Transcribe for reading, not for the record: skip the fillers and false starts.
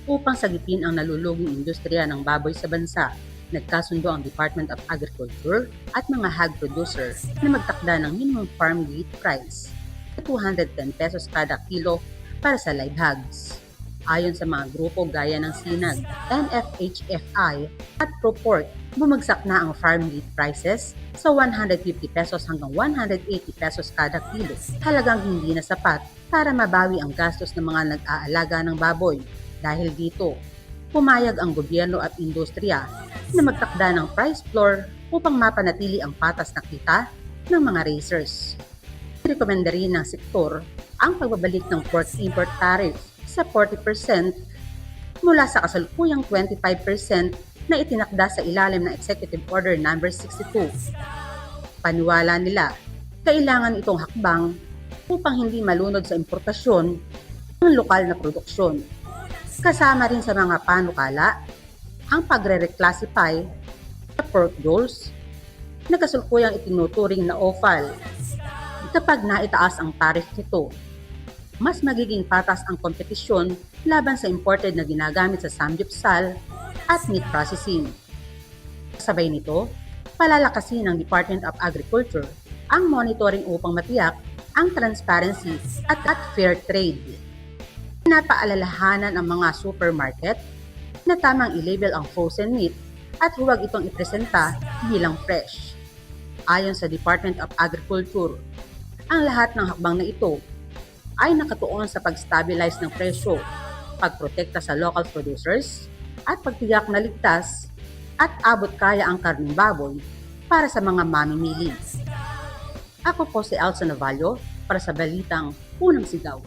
Upang sagipin ang naluluging industriya ng baboy sa bansa, nagkasundo ang Department of Agriculture at mga hog producer na magtakda ng minimum farm gate price na 210 pesos kada kilo para sa live hogs. Ayon sa mga grupo gaya ng SINAG, NFHFI at ProPork, bumagsak na ang farm gate prices sa 150 pesos hanggang 180 pesos kada kilo. Halagang hindi na sapat para mabawi ang gastos ng mga nag-aalaga ng baboy. Dahil dito, pumayag ang gobyerno at industriya na magtakda ng price floor upang mapanatili ang patas na kita ng mga raisers. Rekomenda rin ng sektor ang pagbabalik ng pork import tariff sa 40% mula sa kasalukuyang 25% na itinakda sa ilalim ng Executive Order No. 62. Paniwala nila, kailangan itong hakbang upang hindi malunod sa importasyon ng lokal na produksyon. Kasama rin sa mga panukala ang pagre-reclassify sa pork rolls na kasalukuyang itinuturing na offal. Kapag naitaas ang tariff nito, mas magiging patas ang kompetisyon laban sa imported na ginagamit sa samgyupsal at meat processing. Sabay nito, palalakasin ng Department of Agriculture ang monitoring upang matiyak ang transparency at fair trade. Napaalalahanan ang mga supermarket na tamang i-label ang frozen meat at huwag itong ipresenta bilang fresh. Ayon sa Department of Agriculture, ang lahat ng hakbang na ito ay nakatuon sa pag-stabilize ng presyo, pagprotekta sa local producers, at pagtiyak na ligtas at abot kaya ang karneng baboy para sa mga mamimili. Ako po si Elsa Navallo para sa Balitang Unang Sigaw.